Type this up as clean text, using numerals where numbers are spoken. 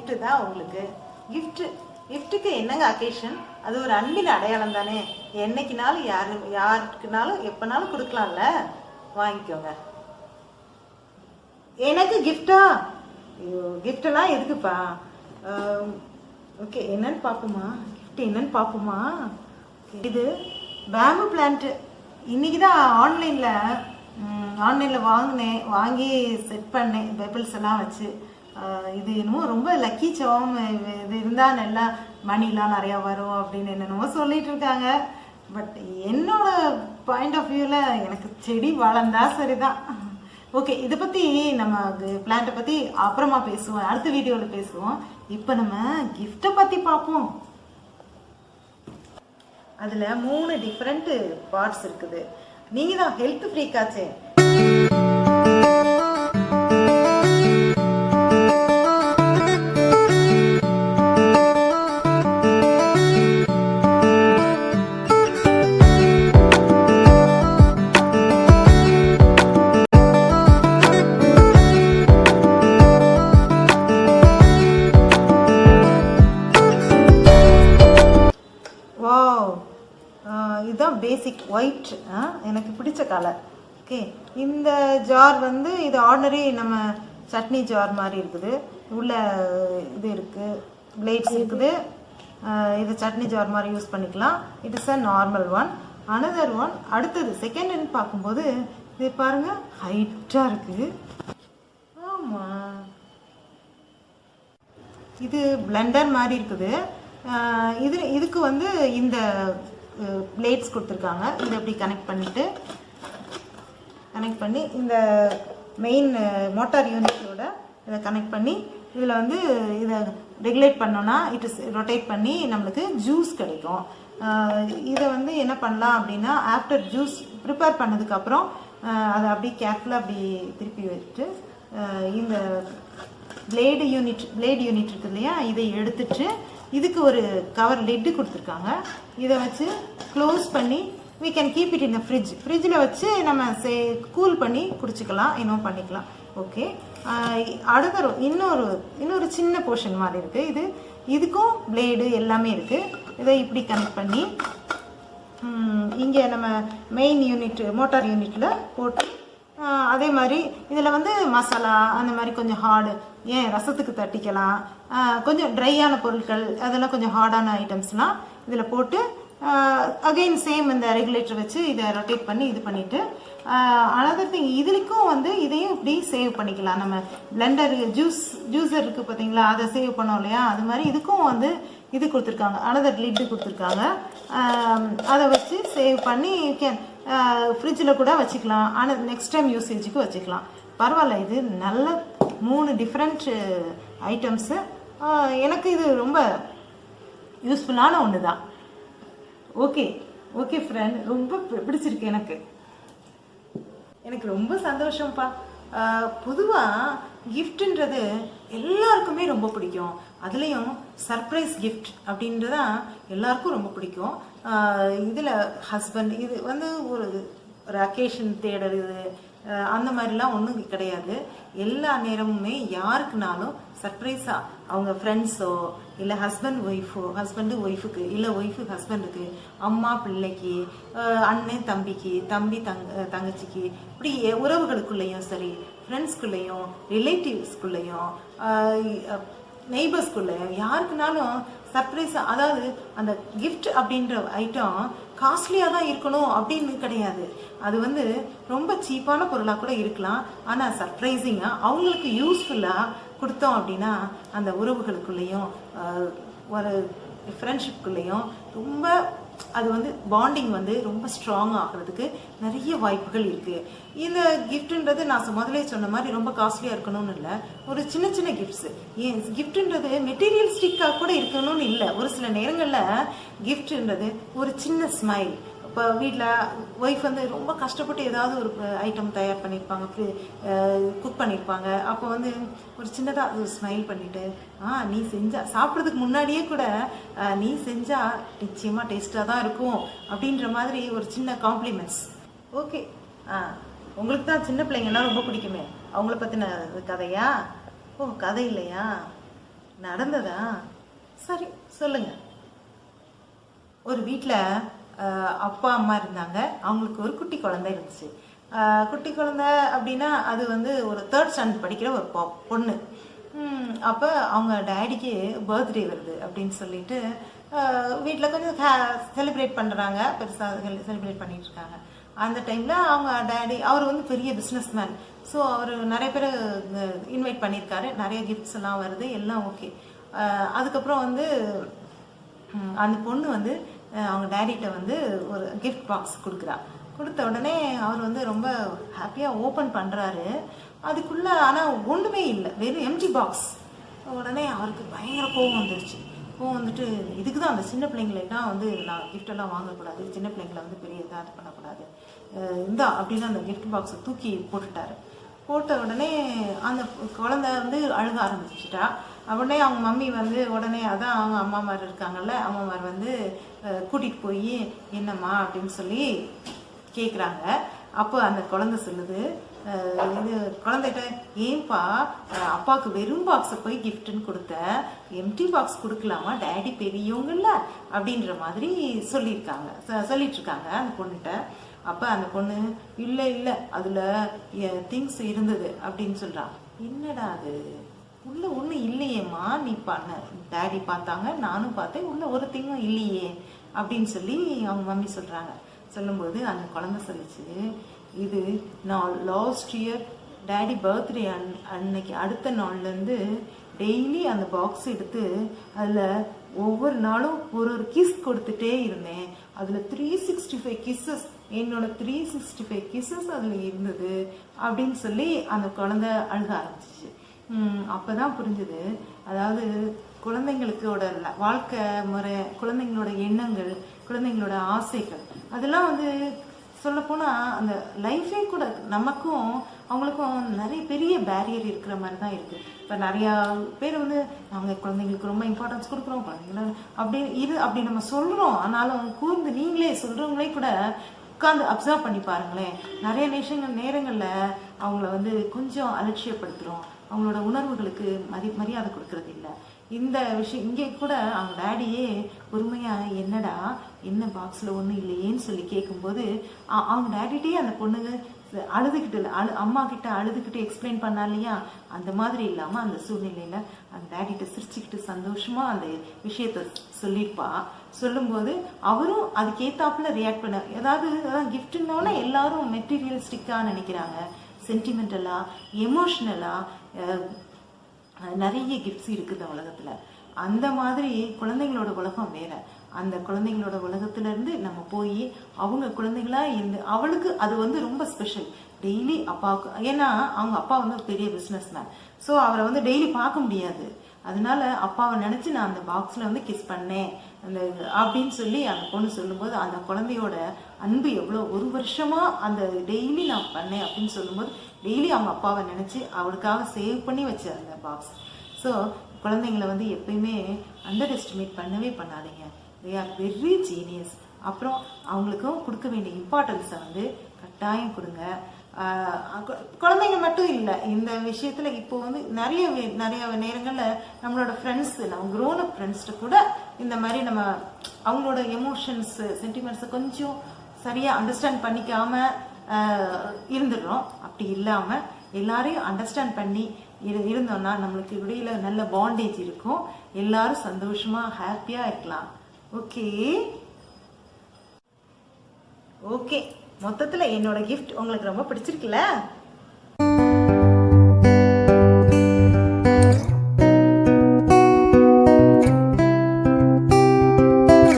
gift தான் உங்களுக்கு. கிஃப்ட்டுக்கு என்னங்க அக்கேஷன்? அது ஒரு அன்பின் அடையாளம் தானே. என்னைக்குனாலும் யாருக்குனாலும் எப்பனாலும் கொடுக்கலாம்ல. வாங்கிக்கோங்க. எனக்கு கிஃப்டா? ஐயோ, கிஃப்டெல்லாம் எதுக்குப்பா? ஓகே, என்னன்னு பார்ப்போமா? கிஃப்ட் என்னன்னு பார்ப்போமா? இது பேம்பு பிளான்ட்டு. இன்னைக்கு தான் ஆன்லைனில் வாங்கி செட் பண்ணேன் பெப்பிள்ஸ் எல்லாம் வச்சு. இது என்னமோ ரொம்ப லக்கி சவம், இது இருந்தால் நல்லா மணிலாம் நிறையா வரும் அப்படின்னு என்னென்னமோ சொல்லிட்டு இருக்காங்க. பட் என்னோட பாயிண்ட் ஆஃப் வியூவில் எனக்கு செடி வளர்ந்தா சரிதான். ஓகே, இதை பற்றி நம்ம பிளான்ட்டை பற்றி அப்புறமா பேசுவோம், அடுத்த வீடியோவில் பேசுவோம். இப்போ நம்ம கிஃப்டை பற்றி பார்ப்போம். அதில் 3 டிஃப்ரெண்ட் பார்ட்ஸ் இருக்குது. நீங்கள் தான் ஹெல்த் ஃப்ரீக்காச்சே. இதுதான் பேசிக் ஒயிட், எனக்கு பிடிச்ச கலர். ஓகே, இந்த ஜார் வந்து இது ஆர்டினரி நம்ம சட்னி ஜார் மாதிரி இருக்குது. உள்ள இது இருக்குது, பிளேட்ஸ் இருக்குது. இது சட்னி ஜார் மாதிரி யூஸ் பண்ணிக்கலாம். It is a normal one. Another one, அடுத்தது செகண்ட்னு பார்க்கும்போது இது பாருங்க, ஹைட்டாக இருக்குது. ஆமாம், இது பிளெண்டர் மாதிரி இருக்குது. இதுக்கு வந்து இந்த பிளேட்ஸ் கொடுத்துருக்காங்க. இதை அப்படி கனெக்ட் பண்ணி இந்த மெயின் மோட்டார் யூனிட்டோட இதை கனெக்ட் பண்ணி இதில் வந்து இதை ரெகுலேட் பண்ணோன்னா ரொட்டேட் பண்ணி நம்மளுக்கு ஜூஸ் கிடைக்கும். இதை வந்து என்ன பண்ணலாம் அப்படின்னா, ஆஃப்டர் ஜூஸ் ப்ரிப்பேர் பண்ணதுக்கப்புறம் அதை அப்படி கேர்ஃபுல்லாக அப்படி திருப்பி வச்சுட்டு இந்த பிளேட் யூனிட் இருக்குது இல்லையா, இதை எடுத்துட்டு இதுக்கு ஒரு கவர் லிட்டு கொடுத்துருக்காங்க. இதை வச்சு க்ளோஸ் பண்ணி we can keep it in the fridge. ஃப்ரிட்ஜில் வச்சு நம்ம கூல் பண்ணி குடிச்சிக்கலாம், இன்னும் பண்ணிக்கலாம். ஓகே, அடுத்த இன்னொரு சின்ன போர்ஷன் மாதிரி இருக்குது. இதுக்கும் பிளேடு எல்லாமே இருக்குது. இதை இப்படி கனெக்ட் பண்ணி இங்கே நம்ம மெயின் யூனிட் மோட்டார் யூனிட்டில் போட்டு அதே மாதிரி இதில் வந்து மசாலா அந்த மாதிரி கொஞ்சம் ஹார்டு, ரசத்துக்கு தட்டிக்கலாம், கொஞ்சம் ட்ரையான பொருட்கள் அதெல்லாம் கொஞ்சம் ஹார்டான ஐட்டம்ஸ்லாம் இதில் போட்டு அகெயின் சேம் இந்த ரெகுலேட்டர் வச்சு இதை ரொட்டேட் பண்ணி இது பண்ணிவிட்டு அனதர் திங், இதுக்கும் வந்து இதையும் இப்படி சேவ் பண்ணிக்கலாம். நம்ம பிளெண்டர் ஜூஸர் இருக்குது பார்த்தீங்களா, அதை சேவ் பண்ணோம் இல்லையா, அது மாதிரி இதுக்கும் வந்து இது கொடுத்துருக்காங்க, அனதர் லிட்டு கொடுத்துருக்காங்க. அதை வச்சு சேவ் பண்ணி ஃப்ரிட்ஜில் கூட வச்சுக்கலாம், ஆனால் நெக்ஸ்ட் டைம் யூசேஜுக்கு வச்சுக்கலாம். பரவாயில்ல, இது நல்ல 3 டிஃப்ரெண்ட் ஐட்டம்ஸு. எனக்கு இது ரொம்ப யூஸ்ஃபுல்லான ஒன்று தான். ஓகே ஃப்ரெண்ட், ரொம்ப பிடிச்சிருக்கு. எனக்கு ரொம்ப சந்தோஷம்ப்பா. பொதுவாக கிஃப்ட்ன்றது எல்லாருக்குமே ரொம்ப பிடிக்கும். அதுலேயும் சர்ப்ரைஸ் கிஃப்ட் அப்படின்றதான் எல்லாருக்கும் ரொம்ப பிடிக்கும். இதில் ஹஸ்பண்ட் இது வந்து ஒரு அக்கேஷன் தேடுறது அந்த மாதிரிலாம் ஒன்றும் கிடையாது. எல்லா நேரமுமே யாருக்குனாலும் சர்ப்ரைஸாக அவங்க ஃப்ரெண்ட்ஸோ இல்லை ஹஸ்பண்டு ஒய்ஃபுக்கு இல்லை ஒய்ஃபு ஹஸ்பண்டுக்கு, அம்மா பிள்ளைக்கு, அண்ணன் தம்பிக்கு, தம்பி தங்கச்சிக்கு, இப்படி உறவுகளுக்குள்ளேயும் சரி, ஃப்ரெண்ட்ஸ்குள்ளேயும் ரிலேட்டிவ்ஸ்குள்ளேயும் நெய்பர்ஸ்குள்ளேயும் யாருக்குனாலும் சர்ப்ரைஸாக, அதாவது அந்த கிஃப்ட் அப்படின்ற ஐட்டம் காஸ்ட்லியாக தான் இருக்கணும் அப்படின்னு கிடையாது. அது வந்து ரொம்ப சீப்பான பொருளாக கூட இருக்கலாம். ஆனால் சர்ப்ரைசிங்காக அவங்களுக்கு யூஸ்ஃபுல்லாக கொடுத்தோம் அப்படின்னா அந்த உறவுகளுக்குள்ளேயும் ஒரு ஃப்ரெண்ட்ஷிப்குள்ளேயும் ரொம்ப அது வந்து பாண்டிங் வந்து ரொம்ப ஸ்ட்ராங் ஆகிறதுக்கு நிறைய வாய்ப்புகள் இருக்குது. இந்த கிஃப்ட்ன்றது நான் முதலே சொன்ன மாதிரி ரொம்ப காஸ்ட்லியாக இருக்கணும்னு இல்லை, ஒரு சின்ன சின்ன கிஃப்ட்ஸு. கிஃப்ட்ன்றது மெட்டீரியலிஸ்டிக்காக கூட இருக்கணும்னு இல்லை. ஒரு சில நேரங்களில் கிஃப்ட்ன்றது ஒரு சின்ன ஸ்மைல். இப்போ வீட்டில் ஒய்ஃப் வந்து ரொம்ப கஷ்டப்பட்டு ஏதாவது ஒரு ஐட்டம் தயார் பண்ணியிருப்பாங்க, குக் பண்ணியிருப்பாங்க. அப்போ வந்து ஒரு சின்னதாக ஒரு ஸ்மைல் பண்ணிவிட்டு, நீ செஞ்சால் சாப்பிட்றதுக்கு முன்னாடியே கூட நீ செஞ்சால் நிச்சயமாக டேஸ்ட்டாக தான் இருக்கும் அப்படின்ற மாதிரி ஒரு சின்ன காம்ப்ளிமெண்ட்ஸ். ஓகே, உங்களுக்கு தான் சின்ன பிள்ளைங்கன்னா ரொம்ப பிடிக்குமே, அவங்கள பற்றின கதையா? கதை இல்லையா? நடந்ததா? சரி சொல்லுங்க. ஒரு வீட்டில் அப்பா அம்மா இருந்தாங்க. அவங்களுக்கு ஒரு குட்டி குழந்தை இருந்துச்சு. குட்டி குழந்தை அப்படின்னா அது வந்து ஒரு 3rd ஸ்டாண்டர்ட் படிக்கிற ஒரு பொண்ணு. அப்போ அவங்க டேடிக்கு பர்த்டே வருது அப்படின்னு சொல்லிட்டு வீட்டில் கொஞ்சம் செலிப்ரேட் பண்ணுறாங்க, பெருசாக செலிப்ரேட் பண்ணிட்டு இருக்காங்க. அந்த டைமில் அவங்க டேடி அவர் வந்து பெரிய பிஸ்னஸ் மேன். ஸோ அவர் நிறைய பேர் இன்வைட் பண்ணியிருக்காரு, நிறைய கிஃப்ட்ஸ் எல்லாம் வருது, எல்லாம் ஓகே. அதுக்கப்புறம் வந்து அந்த பொண்ணு வந்து அவங்க டேடிகிட்ட வந்து ஒரு கிஃப்ட் பாக்ஸ் கொடுத்த உடனே அவர் வந்து ரொம்ப ஹாப்பியாக ஓப்பன் பண்ணுறாரு. அதுக்குள்ளே ஆனால் ஒன்றுமே இல்லை, வெறும் எம்டி பாக்ஸ். உடனே அவருக்கு பயங்கர கோவம் வந்துடுச்சு. கோவம் வந்துட்டு இதுக்கு தான் அந்த சின்ன பிள்ளைங்களெல்லாம் வந்து நான் கிஃப்டெல்லாம் வாங்கக்கூடாது, சின்ன பிள்ளைங்களை வந்து பெரிய இதாக பண்ணக்கூடாது, இந்தா அப்படின்னு அந்த கிஃப்ட் பாக்ஸை தூக்கி போட்டுட்டாரு. போட்ட உடனே அந்த குழந்தை வந்து அழுக ஆரம்பிச்சிட்டா. உடனே அவங்க மம்மி வந்து உடனே அதான் அவங்க அம்மாமார் இருக்காங்கல்ல, அம்மாமார் வந்து கூட்டிகிட்டு போய் என்னம்மா அப்படின்னு சொல்லி கேட்குறாங்க. அப்போ அந்த குழந்தை சொல்லுது, இது குழந்தைகிட்ட ஏன்பா அப்பாவுக்கு வெறும் பாக்ஸை போய் கிஃப்ட்டுன்னு கொடுத்த, எம்டி பாக்ஸ் கொடுக்கலாமா, டேடி பெரியவங்கல்ல அப்படின்ற மாதிரி சொல்லிட்டு இருக்காங்க அந்த பொண்ணுகிட்ட. அப்போ அந்த பொண்ணு இல்லை அதில் திங்ஸ் இருந்தது அப்படின்னு சொல்கிறான். என்னடா அது, உள்ள ஒன்றும் இல்லையேம்மா, நீ பண்ண டேடி பார்த்தாங்க, நானும் பார்த்தேன், உள்ள ஒரு திங்கும் இல்லையே அப்படின்னு சொல்லி அவங்க மம்மி சொல்கிறாங்க. சொல்லும்போது அந்த குழந்தை சொல்லிச்சு, இது நான் லாஸ்ட் இயர் டேடி பர்த்டே அன்னைக்கு அடுத்த நாள்லேருந்து டெய்லி அந்த பாக்ஸ் எடுத்து அதில் ஒவ்வொரு நாளும் ஒரு கிஸ் கொடுத்துட்டே இருந்தேன். அதில் 365 கிஸ்ஸஸ், என்னோட 365 கிஸ்ஸஸ் அதில் இருந்தது அப்படின்னு சொல்லி அந்த குழந்தை அழுக ஆரம்பிச்சிச்சு. அப்போ தான் புரிஞ்சுது, அதாவது குழந்தைங்களுக்கோட வாழ்க்கை முறை, குழந்தைங்களோட எண்ணங்கள், குழந்தைங்களோட ஆசைகள், அதெல்லாம் வந்து சொல்லப்போனால் அந்த லைஃபே கூட நமக்கும் அவங்களுக்கும் நிறைய பெரிய பேரியர் இருக்கிற மாதிரி தான் இருக்குது. இப்போ நிறையா பேர் வந்து நாங்கள் குழந்தைங்களுக்கு ரொம்ப இம்பார்ட்டன்ஸ் கொடுக்குறோம், குழந்தைங்கள அப்படி நம்ம சொல்கிறோம். ஆனாலும் கூர்ந்து நீங்களே சொல்கிறவங்களே கூட உட்காந்து அப்சர்வ் பண்ணி பாருங்களேன். நிறைய நேரங்களில் அவங்கள வந்து கொஞ்சம் அலட்சியப்படுத்துகிறோம், அவங்களோட உணர்வுகளுக்கு மரியாதை கொடுக்கறது இல்லை. இந்த விஷயம் இங்கே கூட அவங்க டேடியே பொறுமையாக என்னடா என்ன பாக்ஸில் ஒன்றும் இல்லையேன்னு சொல்லி கேட்கும்போது அவங்க டேடிகிட்டே அந்த பொண்ணுங்க அழுதுகிட்டு அம்மா கிட்ட அழுதுகிட்டு எக்ஸ்பிளைன் பண்ணா இல்லையா, அந்த மாதிரி இல்லாமல் அந்த சூழ்நிலையில் அந்த டேடிகிட்ட சிரிச்சுக்கிட்டு சந்தோஷமாக அந்த விஷயத்த சொல்லியிருப்பா. சொல்லும்போது அவரும் அதுக்கேற்றாப்புல ரியாக்ட் பண்ண, ஏதாவது கிஃப்ட்னோன்னா எல்லாரும் மெட்டீரியலிஸ்டிக்காக நினைக்கிறாங்க, சென்டிமெண்டலாக எமோஷ்னலாக நிறைய கிஃப்ட்ஸ் இருக்குது உலகத்தில். அந்த மாதிரி குழந்தைங்களோட உலகம் வேற. அந்த குழந்தைங்களோட உலகத்துலேருந்து நம்ம போய் அவங்க குழந்தைங்களா இருந்து அவளுக்கு அது வந்து ரொம்ப ஸ்பெஷல். டெய்லி அப்பாவுக்கு, ஏன்னா அவங்க அப்பா வந்து பெரிய பிஸ்னஸ் மேன், ஸோ அவரை வந்து டெய்லி பார்க்க முடியாது. அதனால அப்பாவை நினச்சி நான் அந்த பாக்ஸில் வந்து கிஸ் பண்ணேன் அந்த அப்படின்னு சொல்லி அந்த பொண்ணு சொல்லும்போது அந்த குழந்தையோட அன்பு எவ்வளோ, ஒரு வருஷமாக அந்த டெய்லி நான் பண்ணேன் அப்படின்னு சொல்லும்போது டெய்லி அவங்க அப்பாவை நினச்சி அவளுக்காக சேவ் பண்ணி வச்ச அந்த பாக்ஸ். ஸோ குழந்தைங்களை வந்து எப்பயுமே அண்டர் எஸ்டிமேட் பண்ணவே பண்ணாதீங்க. They are very genius. அப்புறம் அவங்களுக்கும் கொடுக்க வேண்டிய இம்பார்ட்டன்ஸை வந்து கட்டாயம் கொடுங்க. குழந்தைங்க மட்டும் இல்லை, இந்த விஷயத்தில் இப்போ வந்து நிறைய நேரங்களில் நம்மளோட ஃப்ரெண்ட்ஸு, நம்ம க்ரோன் அப் ஃப்ரெண்ட்ஸ்கிட்ட கூட இந்த மாதிரி நம்ம அவங்களோட எமோஷன்ஸு சென்டிமெண்ட்ஸை கொஞ்சம் சரியாக அண்டர்ஸ்டாண்ட் பண்ணிக்காமல் இருந்துடுறோம். அப்படி இல்லாமல் எல்லாரையும் அண்டர்ஸ்டாண்ட் பண்ணி இருந்தோம்னா நம்மளுக்கு இடையில நல்ல பாண்டேஜ் இருக்கும், எல்லாரும் சந்தோஷமாக ஹாப்பியாக இருக்கலாம். ஓகே மொத்தத்தில் என்னோட கிஃப்ட் உங்களுக்கு ரொம்ப பிடிச்சிருக்குல்ல?